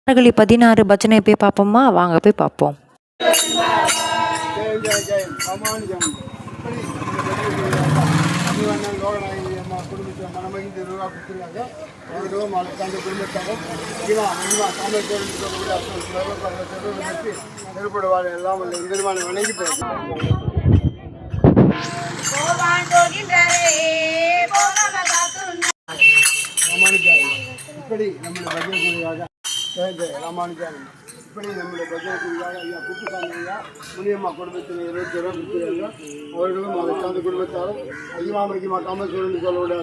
மார்கழி 16 பஜனை போய் பார்ப்போமா? வாங்க போய் பார்ப்போம். இப்படி நம்முடைய பஜனைக்குரியாக ராமானுஜானம் இப்படி நம்முடைய பஜனைக்குரியாக ஐயா குப்புசாமி ஐயா முனியம்மா குடும்பத்தில் 20 ரூபா கொடுத்துருக்காங்க. அவர்களும் அதை சார்ந்த குடும்பத்தாரும் ஐயாமரிக்குமா காமேஸ்வரன் சொல்லுடைய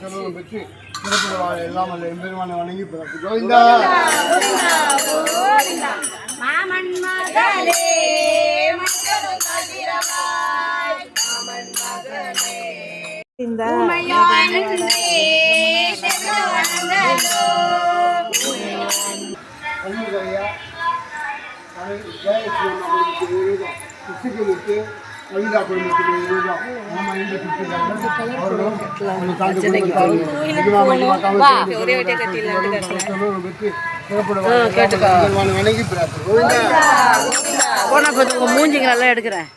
செல்வம் பெற்று சிறப்புவாழ எல்லாம் அல்ல எம்பெருமானை வணங்கி பிறப்பு கோவிந்தா. மூஞ்சிங்களெல்லாம் எடுக்கிறேன்.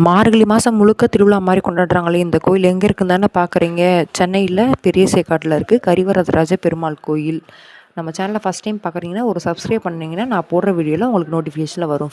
மார்கழி மாதம் முழுக்க திருவிழா மாதிரி கொண்டாடுறாங்களே. இந்த கோயில் எங்கே இருக்குன்னு தானே பார்க்குறீங்க? சென்னையில் பெரிய சேக்காட்டில் இருக்குது கரிவரதராஜ பெருமாள் கோயில். நம்ம சேனலை ஃபஸ்ட் டைம் பார்க்குறீங்கன்னா ஒரு சப்ஸ்கிரைப் பண்ணிங்கன்னா நான் போடுற வீடியோவில் உங்களுக்கு நோட்டிஃபிகேஷனில் வரும்.